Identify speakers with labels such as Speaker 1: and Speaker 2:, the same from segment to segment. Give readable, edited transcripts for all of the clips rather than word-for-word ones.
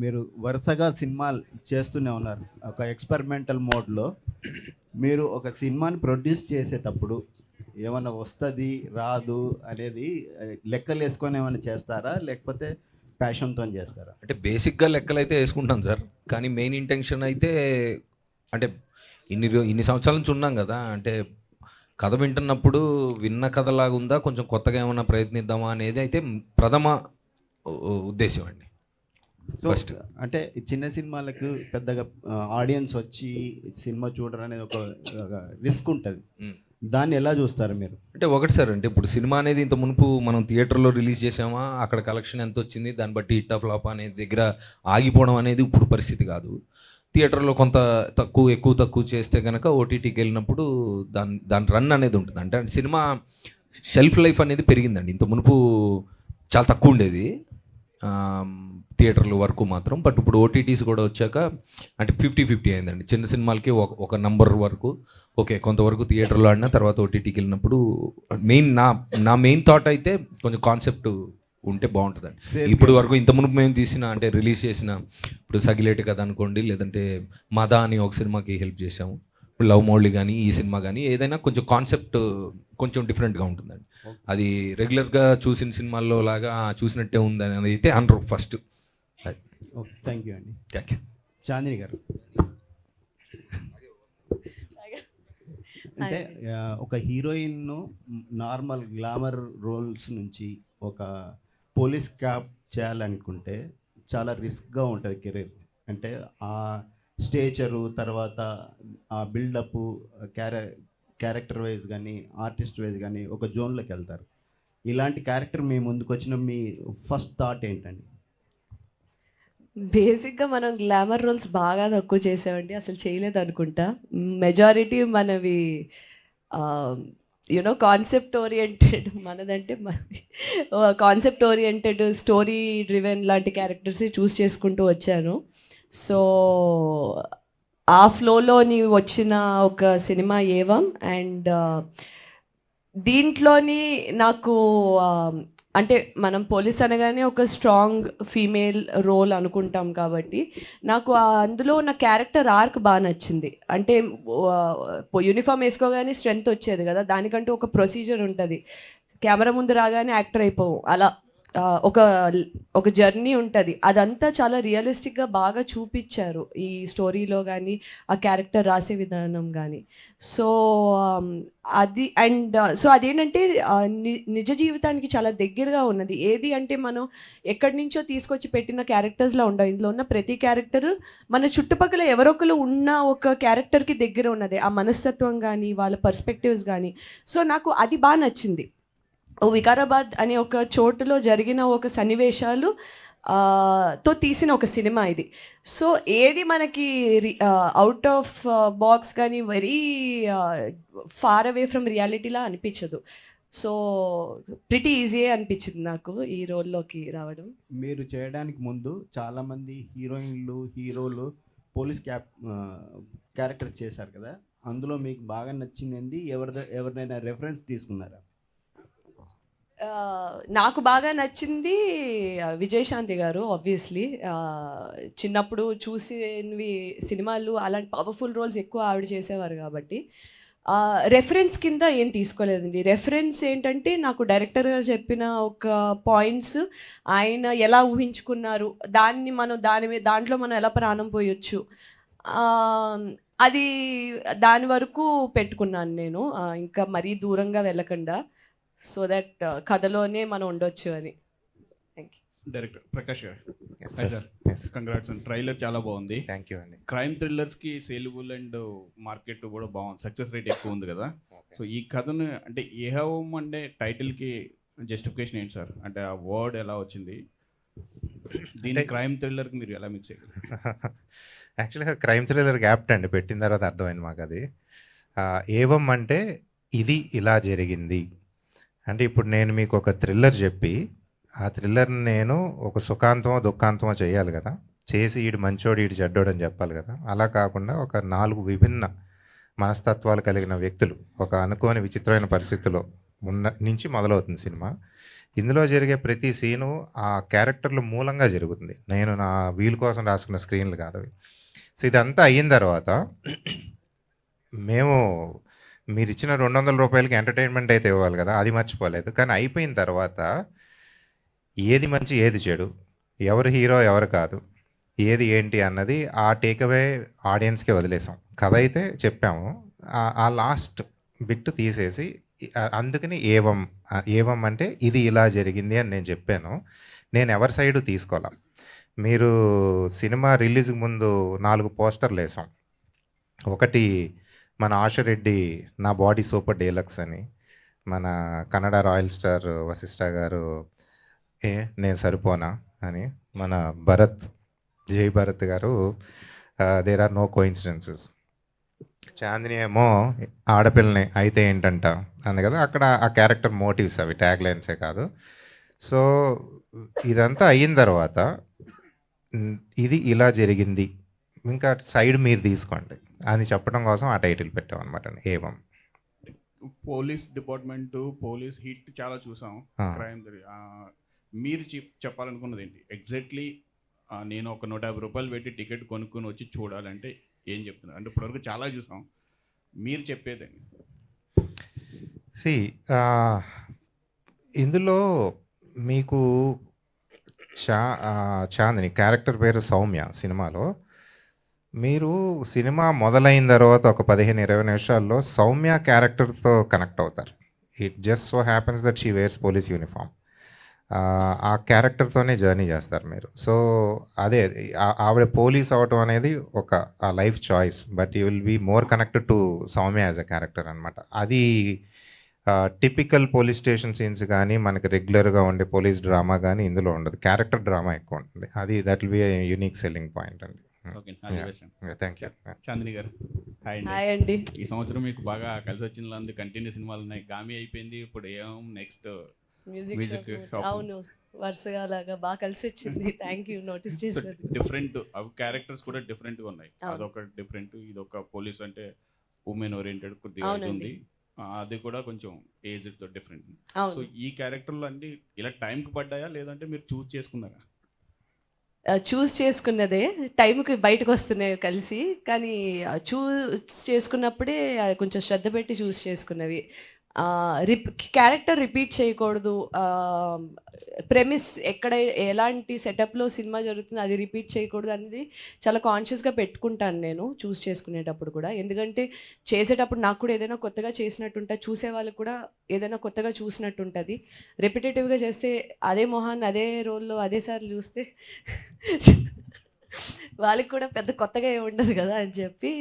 Speaker 1: మీరు వరుసగా సినిమాలు చేస్తూనే ఉన్నారు. ఒక ఎక్స్పెరిమెంటల్ మోడ్లో మీరు ఒక సినిమాని ప్రొడ్యూస్ చేసేటప్పుడు ఏమన్నా వస్తుంది రాదు అనేది లెక్కలు వేసుకొని ఏమైనా చేస్తారా, లేకపోతే ప్యాషన్తో చేస్తారా?
Speaker 2: అంటే బేసిక్గా లెక్కలు అయితే వేసుకుంటాం సార్, కానీ మెయిన్ ఇంటెన్షన్ అయితే అంటే ఇన్ని సంవత్సరాల నుంచి ఉన్నాం కదా, అంటే కథ వింటున్నప్పుడు విన్న కథలాగా ఉందా, కొంచెం కొత్తగా ఏమైనా ప్రయత్నిద్దామా అనేది అయితే ప్రథమ ఉద్దేశం అండి.
Speaker 1: సో ఫస్ట్ అంటే ఈ చిన్న సినిమాలకు పెద్దగా ఆడియన్స్ వచ్చి సినిమా చూడరు అనేది ఒక రిస్క్ ఉంటుంది. దాన్ని ఎలా చూస్తారు మీరు?
Speaker 2: అంటే ఒకటి సార్, అంటే ఇప్పుడు సినిమా అనేది ఇంత మునుపు మనం థియేటర్లో రిలీజ్ చేసామా, అక్కడ కలెక్షన్ ఎంత వచ్చింది, దాన్ని బట్టి హిట్ ఆఫ్ ఫ్లాప్ అనేది దగ్గర ఆగిపోవడం అనేది ఇప్పుడు పరిస్థితి కాదు. థియేటర్లో కొంత ఎక్కువ చేస్తే కనుక ఓటీటీకి వెళ్ళినప్పుడు దాని రన్ అనేది ఉంటుంది. అంటే సినిమా షెల్ఫ్ లైఫ్ అనేది పెరిగిందండి. ఇంత మునుపు చాలా తక్కువ ఉండేది థియేటర్ల వరకు మాత్రం. బట్ ఇప్పుడు ఓటీటీస్ కూడా వచ్చాక అంటే 50-50 అయిందండి. చిన్న సినిమాలకి ఒక నంబర్ వరకు ఓకే, కొంతవరకు థియేటర్లో ఆడినా తర్వాత ఓటీటీకి వెళ్ళినప్పుడు నా మెయిన్ థాట్ అయితే కొంచెం కాన్సెప్ట్ ఉంటే బాగుంటుందండి. ఇప్పుడు వరకు ఇంత మునుపు మేము తీసిన అంటే రిలీజ్ చేసిన ఇప్పుడు సగిలేటి కథ అనుకోండి, లేదంటే మద అని ఒక సినిమాకి హెల్ప్ చేసాము, లవ్ మౌళి కానీ ఈ సినిమా కానీ ఏదైనా కొంచెం కాన్సెప్ట్ కొంచెం డిఫరెంట్గా ఉంటుందండి. అది రెగ్యులర్గా చూసిన సినిమాల్లో లాగా చూసినట్టే ఉందని అయితే అనరు ఫస్ట్.
Speaker 1: థ్యాంక్ యూ అండి.
Speaker 2: Thank you.
Speaker 1: చాందిని గారు, అంటే ఒక హీరోయిన్ నార్మల్ గ్లామర్ రోల్స్ నుంచి ఒక పోలీస్ క్యాప్ చేయాలనుకుంటే చాలా రిస్క్గా ఉంటుంది కెరీర్. అంటే ఆ స్టేచరు తర్వాత ఆ బిల్డప్ క్యారెక్టర్ వైజ్ కానీ ఆర్టిస్ట్ వైజ్ కానీ ఒక జోన్లోకి వెళ్తారు. ఇలాంటి క్యారెక్టర్ మీ ముందుకు వచ్చిన మీ ఫస్ట్ థాట్ ఏంటండి?
Speaker 3: బేసిక్గా మనం గ్లామర్ రోల్స్ బాగా తక్కువ చేసామండి, అసలు చేయలేదు అనుకుంటా. మెజారిటీ మనవి కాన్సెప్ట్ ఓరియంటెడ్, మనదంటే కాన్సెప్ట్ ఓరియంటెడ్ స్టోరీ డ్రివెన్ లాంటి క్యారెక్టర్స్ చూస్ చేసుకుంటూ వచ్చాను. సో ఆ ఫ్లోలోని వచ్చిన ఒక సినిమా ఏవం. అండ్ దీంట్లోని నాకు అంటే మనం పోలీస్ అనగానే ఒక స్ట్రాంగ్ ఫీమేల్ రోల్ అనుకుంటాం కాబట్టి నాకు అందులో నా క్యారెక్టర్ ఆర్క్ బాగా నచ్చింది. అంటే యూనిఫామ్ వేసుకోగానే స్ట్రెంగ్త్ వచ్చేది కదా, దానికంటూ ఒక ప్రొసీజర్ ఉంటుంది. కెమెరా ముందు రాగానే యాక్టర్ అయిపోవు, అలా ఒక జర్నీ ఉంటుంది. అదంతా చాలా రియలిస్టిక్గా బాగా చూపించారు ఈ స్టోరీలో కానీ ఆ క్యారెక్టర్ రాసే విధానం కానీ. సో అది అండ్ సో అదేంటంటే నిజ జీవితానికి చాలా దగ్గరగా ఉన్నది. ఏది అంటే మనం ఎక్కడి నుంచో తీసుకొచ్చి పెట్టిన క్యారెక్టర్స్లో ఉండవు. ఇందులో ఉన్న ప్రతి క్యారెక్టర్ మన చుట్టుపక్కల ఎవరొకరు ఉన్న ఒక క్యారెక్టర్కి దగ్గర ఉన్నది, ఆ మనస్తత్వం కానీ వాళ్ళ పర్స్పెక్టివ్స్ కానీ. సో నాకు అది బాగా నచ్చింది. వికారాబాద్ అనే ఒక చోటులో జరిగిన ఒక సన్నివేశాలు తో తీసిన ఒక సినిమా ఇది. సో ఏది మనకి అవుట్ ఆఫ్ బాక్స్ కానీ వెరీ ఫార్ అవే ఫ్రమ్ రియాలిటీలా అనిపించదు. సో ప్రిటీ ఈజీయే అనిపించింది నాకు ఈ రోల్లోకి రావడం.
Speaker 1: మీరు చేయడానికి ముందు చాలామంది హీరోలు పోలీస్ క్యారెక్టర్ చేశారు కదా, అందులో మీకు బాగా నచ్చింది ఎవరినైనా రెఫరెన్స్ తీసుకున్నారా?
Speaker 3: నాకు బాగా నచ్చింది విజయశాంతి గారు. ఆబ్వియస్లీ చిన్నప్పుడు చూసినవి సినిమాలు అలాంటి పవర్ఫుల్ రోల్స్ ఎక్కువ ఆవిడ చేసేవారు కాబట్టి రెఫరెన్స్ కింద ఏం తీసుకోలేదండి. రెఫరెన్స్ ఏంటంటే నాకు డైరెక్టర్ గారు చెప్పిన ఒక పాయింట్స్, ఆయన ఎలా ఊహించుకున్నారు, దాన్ని మనం దాంట్లో మనం ఎలా ప్రాణం పోయొచ్చు, అది దాని వరకు పెట్టుకున్నాను నేను, ఇంకా మరీ దూరంగా వెళ్ళకుండా. సో దట్ కథలోనే మనం ఉండొచ్చు అని. Thank you.
Speaker 4: డైరెక్టర్ ప్రకాష్ గారు, సార్ కంగ్రాట్స్ అండి. ట్రైలర్ చాలా బాగుంది.
Speaker 5: థ్యాంక్ యూ అండి.
Speaker 4: క్రైమ్ థ్రిల్లర్స్కి సేలబుల్ అండ్ మార్కెట్ కూడా బాగుంది, సక్సెస్ రేట్ ఎక్కువ ఉంది కదా. సో ఈ కథను అంటే ఏహవం అంటే టైటిల్కి జస్టిఫికేషన్ ఏంటి సార్? అంటే ఆ వర్డ్ ఎలా వచ్చింది? దీని క్రైమ్ థ్రిల్లర్కి మీరు ఎలా మిక్స్ అయ్యారు?
Speaker 5: యాక్చువల్గా క్రైమ్ థ్రిల్లర్ యాప్ట్ అండి, పెట్టిన తర్వాత అర్థమైంది మాకు అది. ఏవం అంటే ఇది ఇలా జరిగింది అంటే, ఇప్పుడు నేను మీకు ఒక థ్రిల్లర్ చెప్పి ఆ థ్రిల్లర్ని నేను ఒక సుఖాంతమో దుఃఖాంతమో చేయాలి కదా, చేసి ఈడు మంచోడు ఈడు చెడ్డోడు అని చెప్పాలి కదా. అలా కాకుండా ఒక 4 విభిన్న మనస్తత్వాలు కలిగిన వ్యక్తులు ఒక అనుకోని విచిత్రమైన పరిస్థితుల్లో నుంచి మొదలవుతుంది సినిమా. ఇందులో జరిగే ప్రతి సీను ఆ క్యారెక్టర్ల మూలంగా జరుగుతుంది. నేను నా వీలు కోసం రాసుకున్న స్క్రీన్లు కాదు అవి. సో ఇదంతా అయిన తర్వాత మేము మీరిచ్చిన రూ. 200కి ఎంటర్టైన్మెంట్ అయితే ఇవ్వాలి కదా, అది మర్చిపోలేదు. కానీ అయిపోయిన తర్వాత ఏది మంచి ఏది చెడు, ఎవరు హీరో ఎవరు కాదు, ఏది ఏంటి అన్నది ఆ టేక్అవే ఆడియన్స్కే వదిలేసాం. కథ అయితే చెప్పాము, ఆ లాస్ట్ బిట్ తీసేసి అందుకని ఏవం అంటే ఇది ఇలా జరిగింది అని నేను చెప్పాను. నేను ఎవరి సైడు తీసుకోవాలా. మీరు సినిమా రిలీజ్కి ముందు 4 పోస్టర్లు వేసాం. ఒకటి మన ఆశరెడ్డి నా బాడీ సూపర్ డీలక్స్ అని, మన కన్నడ రాయల్ స్టార్ వశిష్ఠ గారు నేను సరిపోనా అని, మన భరత్ జై భరత్ గారు there are no coincidences, Chandini ఏమో ఆడపిల్లని అయితే ఏంటంట అంది కదా. అక్కడ ఆ క్యారెక్టర్ మోటివ్స్ అవి ట్యాగ్ లైన్సే కాదు. సో ఇదంతా అయిన తర్వాత ఇది ఇలా జరిగింది, ఇంకా సైడ్ మీరు తీసుకోండి అని చెప్పడం కోసం ఆ టైటిల్ పెట్టాం అనమాట, ఏవం.
Speaker 4: పోలీస్ డిపార్ట్మెంట్, పోలీస్ హిట్ చాలా చూసాం, క్రైమ్ మీరు చెప్పాలనుకున్నది ఏంటి ఎగ్జాక్ట్లీ? నేను ఒక 150 రూపాయలు పెట్టి టికెట్ కొనుక్కొని వచ్చి చూడాలంటే ఏం చెప్తున్నారు? అంటే ఇప్పటివరకు చాలా చూసాం, మీరు చెప్పేదండి.
Speaker 5: ఇందులో మీకు చాందిని క్యారెక్టర్ పేరు సౌమ్య. సినిమాలో మీరు సినిమా మొదలైన తర్వాత ఒక 15-20 నిమిషాల్లో సౌమ్య క్యారెక్టర్తో కనెక్ట్ అవుతారు. It just so happens that she wears police uniform. ఆ క్యారెక్టర్తోనే జర్నీ చేస్తారు మీరు. సో అదే ఆవిడ పోలీస్ అవటం అనేది ఒక life choice, but you will be more connected to Soumya as a character అనమాట. అది టిపికల్ పోలీస్ స్టేషన్ సీన్స్ కానీ మనకి రెగ్యులర్గా ఉండే పోలీస్ డ్రామా కానీ ఇందులో ఉండదు, క్యారెక్టర్ డ్రామా ఎక్కువ ఉంటుంది. అది that will be unique selling point అండి. Thank you.
Speaker 4: Chandini garu hi
Speaker 3: hi అండి.
Speaker 4: ఈ సంవత్సరం మీకు బాగా కలిసి వచ్చిన కంటిన్యూ సినిమాలు ఉన్నాయి. గామి అయిపోయింది, ఇప్పుడు ఏం నెక్స్ట్
Speaker 3: మ్యూజిక్
Speaker 4: మ్యూజిక్
Speaker 3: షాప్. అవును, వరుసగా అలాగా బాగా కలిసి వచ్చింది. థ్యాంక్ యూ, నోటీస్ చేశారు.
Speaker 4: డిఫరెంట్ అవి క్యారెక్టర్స్ కూడా డిఫరెంట్ గా ఉన్నాయి. అదొక డిఫరెంట్, ఇదొక పోలీస్ అంటే ఉమెన్ ఓరియంటెడ్ కొద్దిగా ఉంది, అది కూడా కొంచెం ఏజ్ తో డిఫరెంట్. సో ఈ క్యారెక్టర్లు అన్ని ఇలా టైంకి పడ్డాయా లేదంటే మీరు చూస్ చేసుకున్నారా?
Speaker 3: చూస్ చేసుకున్నదే, టైంకి బయటకు వస్తున్నాయి కలిసి, కానీ చూస్ చేసుకున్నప్పుడే కొంచెం శ్రద్ధ పెట్టి చూస్ చేసుకున్నవి. క్యారెక్టర్ రిపీట్ చేయకూడదు, ప్రెమిస్ ఎక్కడ ఎలాంటి సెటప్లో సినిమా జరుగుతుందో అది రిపీట్ చేయకూడదు అనేది చాలా కాన్షియస్గా పెట్టుకుంటాను నేను చూస్ చేసుకునేటప్పుడు కూడా. ఎందుకంటే చేసేటప్పుడు నాకు కూడా ఏదైనా కొత్తగా చేసినట్టుంటుంది, చూసే వాళ్ళకి కూడా ఏదైనా కొత్తగా చూసినట్టు ఉంటుంది. రెపిటేటివ్గా చేస్తే అదే మొహాన్ని అదే రోల్లో అదేసార్లు చూస్తే వాళ్ళకి కూడా పెద్ద కొత్తగా ఏమి ఉండదు కదా అని చెప్పి,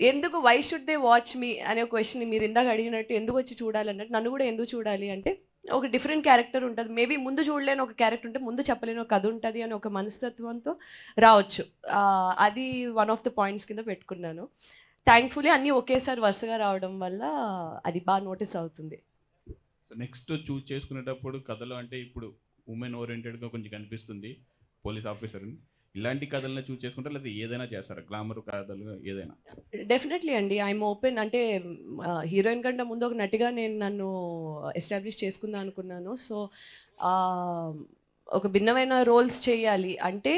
Speaker 3: ఎందుకు వై షుడ్ దే వాచ్ మీ అనే క్వశ్చన్ మీరు ఇందాక అడిగినట్టు, ఎందుకు వచ్చి చూడాలి అన్నట్టు, నన్ను కూడా ఎందుకు చూడాలి అంటే ఒక డిఫరెంట్ క్యారెక్టర్ ఉంటుంది. మేబీ ముందు చూడలేని ఒక క్యారెక్టర్ ఉంటే ముందు చెప్పలేని ఒక కథ ఉంటుంది అని ఒక మనస్తత్వంతో రావచ్చు. అది వన్ ఆఫ్ ద పాయింట్స్ కింద పెట్టుకున్నాను. థ్యాంక్ఫుల్లీ అన్నీ ఒకేసారి వరుసగా రావడం వల్ల అది బాగా నోటీస్ అవుతుంది.
Speaker 4: సో నెక్స్ట్ చూస్ చేసుకునేటప్పుడు కథలో అంటే ఇప్పుడు ఉమెన్ ఓరియంటెడ్గా కొంచెం కనిపిస్తుంది పోలీస్ ఆఫీసర్, ఇలాంటి కథలను చూస్ చేసుకుంటారా లేదా ఏదైనా చేస్తారా, గ్లామర్ కథలు ఏదైనా?
Speaker 3: డెఫినెట్లీ అండి, ఐఎమ్ ఓపెన్. అంటే హీరోయిన్ కంటే ముందు ఒక నటిగా నేను నన్ను ఎస్టాబ్లిష్ చేసుకుందాం అనుకున్నాను. సో ఒక భిన్నమైన రోల్స్ చేయాలి అంటే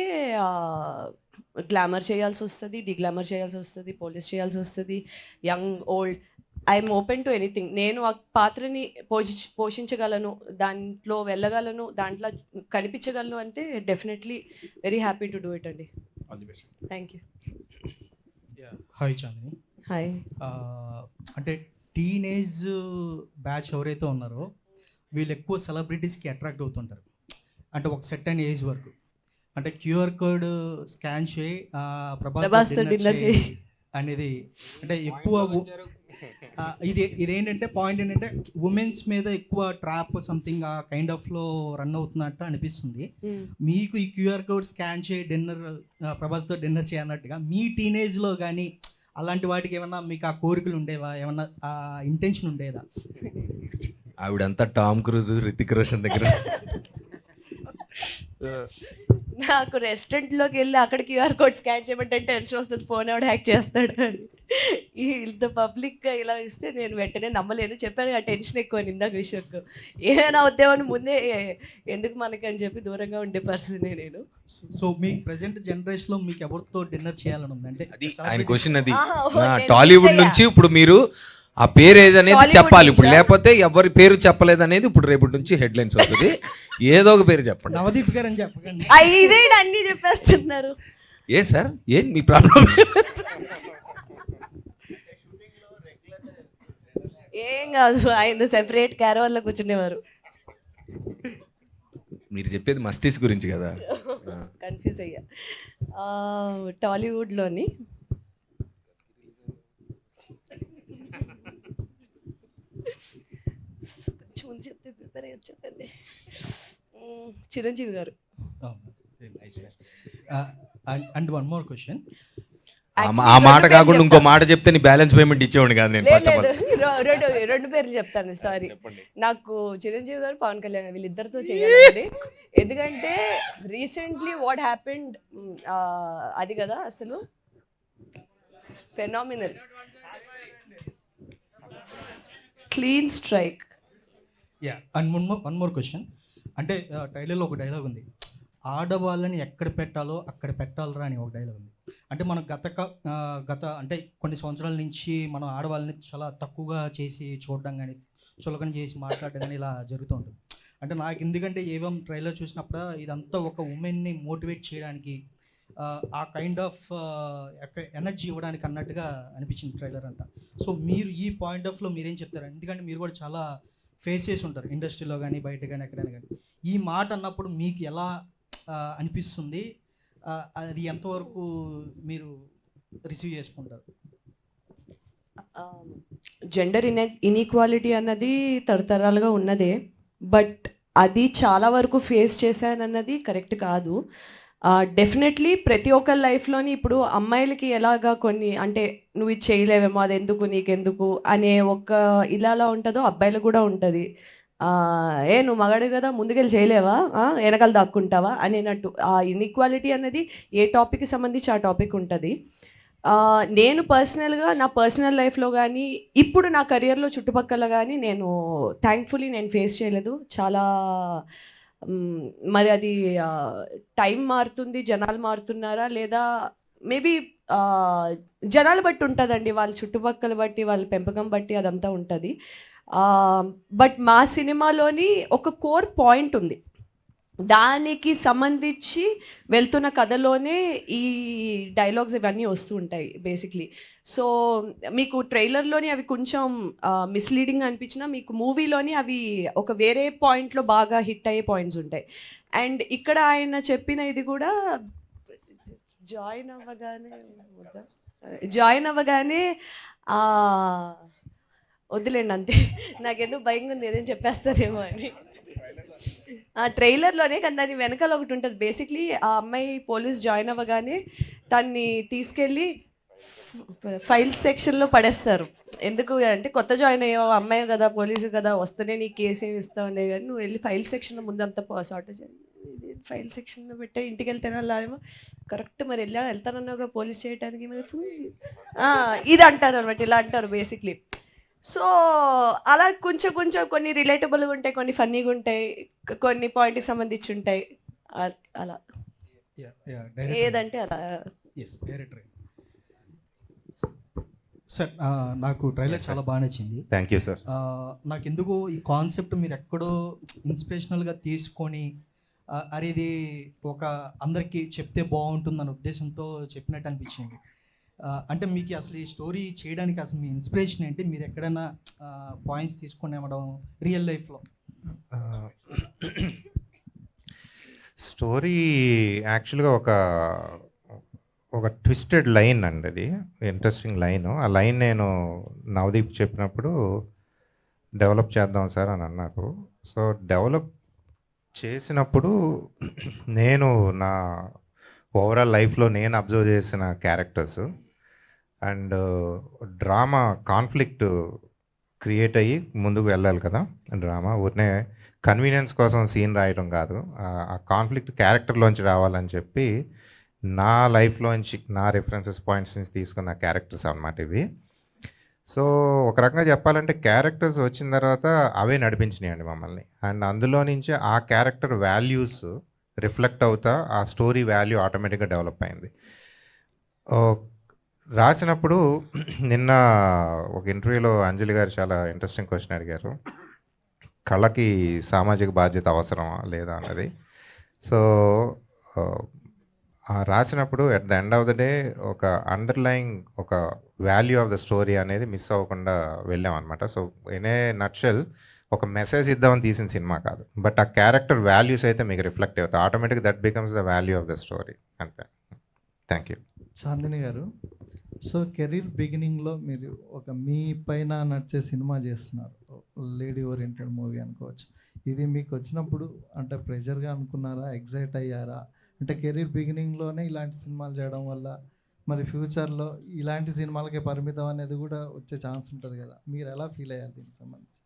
Speaker 3: గ్లామర్ చేయాల్సి వస్తుంది, డిగ్లామర్ చేయాల్సి వస్తుంది, పోలీస్ చేయాల్సి వస్తుంది, young old. I'm open to anything. నేను ఆ పాత్రని పోషించగలను, దాంట్లో వెళ్ళగలను, దాంట్లో కనిపించగలను అంటే definitely very happy to do it అండి. Thank you.
Speaker 6: Hi Chandini.
Speaker 3: Hi.
Speaker 6: అంటే టీనేజ్ బ్యాచ్ ఎవరైతే ఉన్నారో వీళ్ళు ఎక్కువ సెలబ్రిటీస్కి అట్రాక్ట్ అవుతుంటారు, అంటే ఒక సెట్ అయిన ఏజ్ వరకు. అంటే క్యూఆర్ కోడ్ స్కాన్ చేయి ప్రభాస్ డిన్నర్ చేయి అనేది అంటే ఎక్కువ ఇదేంటంటే పాయింట్ ఏంటంటే ఉమెన్స్ మీద ఎక్కువ ట్రాప్ సంథింగ్ ఆ కైండ్ ఆఫ్లో రన్ అవుతున్నట్టు అనిపిస్తుంది. మీకు ఈ క్యూఆర్ కోడ్ స్కాన్ చేయి డిన్నర్ ప్రభాస్తో డిన్నర్ చేయన్నట్టుగా మీ టీనేజ్లో కానీ అలాంటి వాటికి ఏమన్నా మీకు ఆ కోరికలు ఉండేవా, ఏమన్నా ఆ ఇంటెన్షన్ ఉండేదా?
Speaker 2: ఆవిడంతా టామ్ క్రూజ్, రితిక్ రోషన్ దగ్గర.
Speaker 3: నాకు రెస్టారెంట్లోకి వెళ్ళి అక్కడ క్యూఆర్ కోడ్ స్కాన్ చేయమంటే టెన్షన్ వస్తుంది, ఫోన్ ఎవడు హ్యాక్ చేస్తాడు అని. ఇంత పబ్లిక్గా ఇలా ఇస్తే నేను వెంటనే నమ్మలేను. చెప్పాను ఆ టెన్షన్ ఎక్కువ ఇందాక విషయంకు. ఏమైనా అవుతామని ముందే ఎందుకు మనకి అని చెప్పి దూరంగా ఉండే పర్సనే నేను.
Speaker 6: సో మీ ప్రజెంట్ జనరేషన్లో మీకు ఎవరితో డిన్నర్ చేయాలని ఉంది? అంటే
Speaker 2: అది ఆయన క్వశ్చన్ అది.
Speaker 3: ఆహా, ఓహో, నేను
Speaker 2: టాలీవుడ్
Speaker 3: మిస్
Speaker 2: నుంచి ఇప్పుడు మీరు ఆ పేరు ఏదనేది
Speaker 3: టాలీవుడ్
Speaker 2: చెప్పాలి ఇప్పుడు,
Speaker 3: నుంచా?
Speaker 2: లేకపోతే ఎవరి పేరు చెప్పలేదనేది ఇప్పుడు రేపటి నుంచి హెడ్లైన్స్ వస్తుంది. ఏదో ఒక పేరు చెప్పండి.
Speaker 6: నవదీప్ గారు అని చెప్పకండి.
Speaker 3: ఇదే అన్నీ చెప్పేస్తున్నారు.
Speaker 2: ఏ సార్ ఏం మీ ప్రాబ్లం?
Speaker 3: ఏం కాదు, ఆయన సెపరేట్ క్యారవాన్లో కూర్చునేవారు.
Speaker 2: మీరు చెప్పేది మస్తీస్ గురించి కదా.
Speaker 3: కన్ఫ్యూజ్ అయ్యా. టాలీవుడ్లోని కొంచెం ముందు చెప్తే ప్రిపేర్ అయ్యి వచ్చేదండి. చిరంజీవి గారు.
Speaker 6: And one more question.
Speaker 2: ఆ మాట కాకుండా ఇంకో మాట చెప్తే నీ బ్యాలెన్స్ పేమెంట్ ఇచ్చేవాడు కాదు నేను. ఫస్ట్ ఆఫ్ ఆల్
Speaker 3: రెండు పేర్లు చెప్తాను, సారీ. నాకు చిరంజీవి గారు, పవన్ కళ్యాణ్ వీళ్ళిద్దరితో చేయాలి. ఎందుకంటే రీసెంట్లీ వాట్ హ్యాపెండ్ అది కదా అసలు phenomenal, clean strike.
Speaker 6: Yeah, and one more question. అంటే ట్రైలర్లో ఒక డైలాగ్ ఉంది, ఆడవాళ్ళని ఎక్కడ పెట్టాలో అక్కడ పెట్టాలరా అని ఒక డైలాగ్ ఉంది. అంటే మనం గత అంటే కొన్ని సంవత్సరాల నుంచి మనం ఆడవాళ్ళని చాలా తక్కువగా చేసి చూడడం కానీ, చులకన చేసి మాట్లాడడం కానీ ఇలా జరుగుతూ ఉంటుంది. అంటే నాకు ఎందుకంటే ఏవం ట్రైలర్ చూసినప్పుడు ఇదంతా ఒక ఉమెన్ని మోటివేట్ చేయడానికి, ఆ కైండ్ ఆఫ్ ఎనర్జీ ఇవ్వడానికి అన్నట్టుగా అనిపించింది ట్రైలర్ అంతా. సో మీరు ఈ పాయింట్ ఆఫ్లో మీరేం చెప్తారు? ఎందుకంటే మీరు కూడా చాలా ఫేస్ చేసి ఉంటారు ఇండస్ట్రీలో కానీ బయట కానీ ఎక్కడైనా కానీ. ఈ మాట అన్నప్పుడు మీకు ఎలా అనిపిస్తుంది? అది ఎంతవరకు మీరు రిసీవ్ చేసుకుంటారు?
Speaker 3: జెండర్ ఇన్ఈక్వాలిటీ అన్నది తరతరాలుగా ఉన్నదే, బట్ అది చాలా వరకు ఫేస్ చేశానన్నది కరెక్ట్ కాదు. డెఫినెట్లీ ప్రతి ఒక్కరి లైఫ్లోని ఇప్పుడు అమ్మాయిలకి ఎలాగా కొన్ని అంటే నువ్వు ఇది చేయలేవేమో, అది ఎందుకు నీకెందుకు అనే ఒక ఇలా ఉంటుందో అబ్బాయిలకు కూడా ఉంటుంది. నువ్వు మగాడు కదా ముందుకెళ్ళి చేయలేవా, వెనకాల దాక్కుంటావా అనేటట్టు. ఆ ఇన్ఈక్వాలిటీ అనేది ఏ టాపిక్కి సంబంధించి ఆ టాపిక్ ఉంటుంది. నేను పర్సనల్గా నా పర్సనల్ లైఫ్లో కానీ ఇప్పుడు నా కెరియర్లో చుట్టుపక్కల కానీ నేను థ్యాంక్ఫుల్లీ నేను ఫేస్ చేయలేదు. చాలా మరి అది టైం మారుతుంది, జనాలు మారుతున్నారా లేదా మేబీ జనాలు బట్టి ఉంటుందండి, వాళ్ళ చుట్టుపక్కల బట్టి, వాళ్ళ పెంపకం బట్టి అదంతా ఉంటుంది. బట్ మా సినిమాలోని ఒక కోర్ పాయింట్ ఉంది, దానికి సంబంధించి వెళ్తున్న కథలోనే ఈ డైలాగ్స్ ఇవన్నీ వస్తూ ఉంటాయి బేసిక్లీ. సో మీకు ట్రైలర్లోని అవి కొంచెం మిస్లీడింగ్ అనిపించినా మీకు మూవీలోని అవి ఒక వేరే పాయింట్లో బాగా హిట్ అయ్యే పాయింట్స్ ఉంటాయి. అండ్ ఇక్కడ ఆయన చెప్పిన ఇది కూడా జాయిన్ అవ్వగానే వద్దులేండి అంతే, నాకెందుకు భయంగా ఉంది ఏదేం చెప్పేస్తారేమో అని. ఆ ట్రైలర్లోనే కానీ దాని వెనకాల ఒకటి ఉంటుంది. బేసిక్లీ ఆ అమ్మాయి పోలీస్ జాయిన్ అవ్వగానే దాన్ని తీసుకెళ్ళి ఫైల్స్ సెక్షన్లో పడేస్తారు. ఎందుకు అంటే కొత్త జాయిన్ అయ్యో అమ్మాయి కదా, పోలీసు కదా, వస్తూనే నీ కేసు ఏమి ఇస్తావులే కానీ నువ్వు వెళ్ళి ఫైల్ సెక్షన్లో ముందంతా సార్ట్ చేయాలి. ఫైల్ సెక్షన్లో పెట్టే ఇంటికి వెళ్తేనేమో కరెక్ట్ మరి వెళ్తానన్నావుగా పోలీస్ చేయడానికి మరి ఇది అంటారు అనమాట, ఇలా అంటారు బేసిక్లీ. సో అలా కొంచెం కొన్ని రిలేటబుల్గా ఉంటాయి, కొన్ని ఫన్నీగా ఉంటాయి, కొన్ని పాయింట్కి సంబంధించి ఉంటాయి. అలా ఏదంటే అలా.
Speaker 6: సార్ నాకు ట్రైలర్ చాలా బాగా నచ్చింది.
Speaker 5: Thank you sir.
Speaker 6: నాకు ఎందుకో ఈ కాన్సెప్ట్ మీరు ఎక్కడో ఇన్స్పిరేషనల్గా తీసుకొని అరే ఇది ఒక అందరికీ చెప్తే బాగుంటుందన్న ఉద్దేశంతో చెప్పినట్టు అనిపించింది. అంటే మీకు అసలు ఈ స్టోరీ చేయడానికి అసలు మీ ఇన్స్పిరేషన్ ఏంటి? మీరు ఎక్కడైనా పాయింట్స్ తీసుకొని ఇవ్వడం రియల్ లైఫ్లో?
Speaker 5: స్టోరీ యాక్చువల్గా ఒక ట్విస్టెడ్ లైన్ అండి, అది ఇంట్రెస్టింగ్ లైన్. ఆ లైన్ నేను నవదీప్ చెప్పినప్పుడు డెవలప్ చేద్దాం సార్ అని అన్నారు. సో డెవలప్ చేసినప్పుడు నేను నా ఓవరాల్ లైఫ్లో నేను అబ్జర్వ్ చేసిన characters and drama conflict create అయ్యి ముందుకు వెళ్ళాలి కదా. డ్రామా ఊరినే కన్వీనియన్స్ కోసం సీన్ రాయడం కాదు, ఆ కాన్ఫ్లిక్ట్ క్యారెక్టర్లోంచి రావాలని చెప్పి నా లైఫ్లోంచి నా రిఫరెన్సెస్ పాయింట్స్ నుంచి తీసుకున్న క్యారెక్టర్స్ అన్నమాట ఇవి. సో ఒక రకంగా చెప్పాలంటే క్యారెక్టర్స్ వచ్చిన తర్వాత అవే నడిపించినాయండి మమ్మల్ని. అండ్ అందులో నుంచి ఆ క్యారెక్టర్ వాల్యూస్ రిఫ్లెక్ట్ అవుతా ఆ స్టోరీ వాల్యూ ఆటోమేటిక్గా డెవలప్ అయింది. ఓ, రాసినప్పుడు నిన్న ఒక ఇంటర్వ్యూలో అంజలి గారు చాలా ఇంట్రెస్టింగ్ క్వశ్చన్ అడిగారు, కళకి సామాజిక బాధ్యత అవసరమా లేదా అన్నది. సో రాసినప్పుడు at the end of the day ఒక అండర్లయింగ్ ఒక వాల్యూ ఆఫ్ ద స్టోరీ అనేది మిస్ అవ్వకుండా వెళ్ళాం అనమాట. సో ఇన్ ఏ నట్షెల్ ఒక మెసేజ్ ఇద్దామని తీసిన సినిమా కాదు, బట్ ఆ క్యారెక్టర్ వాల్యూస్ అయితే మీకు రిఫ్లెక్ట్ అవుతాయి, automatic that becomes the value of the story. అంతే. Thank you.
Speaker 7: Chandini garu, so career బిగినింగ్లో మీరు ఒక మీ పైన నడిచే సినిమా చేస్తున్నారు, లేడీ ఓరియంటెడ్ మూవీ అనుకోవచ్చు. ఇది మీకు వచ్చినప్పుడు అంటే ప్రెషర్గా అనుకున్నారా, ఎగ్జైట్ అయ్యారా? అంటే కెరీర్ బిగినింగ్లోనే ఇలాంటి సినిమాలు చేయడం వల్ల మరి ఫ్యూచర్లో ఇలాంటి సినిమాలకే పరిమితం అనేది కూడా వచ్చే ఛాన్స్ ఉంటుంది కదా, మీరు ఎలా ఫీల్ అయ్యారు దీనికి సంబంధించి?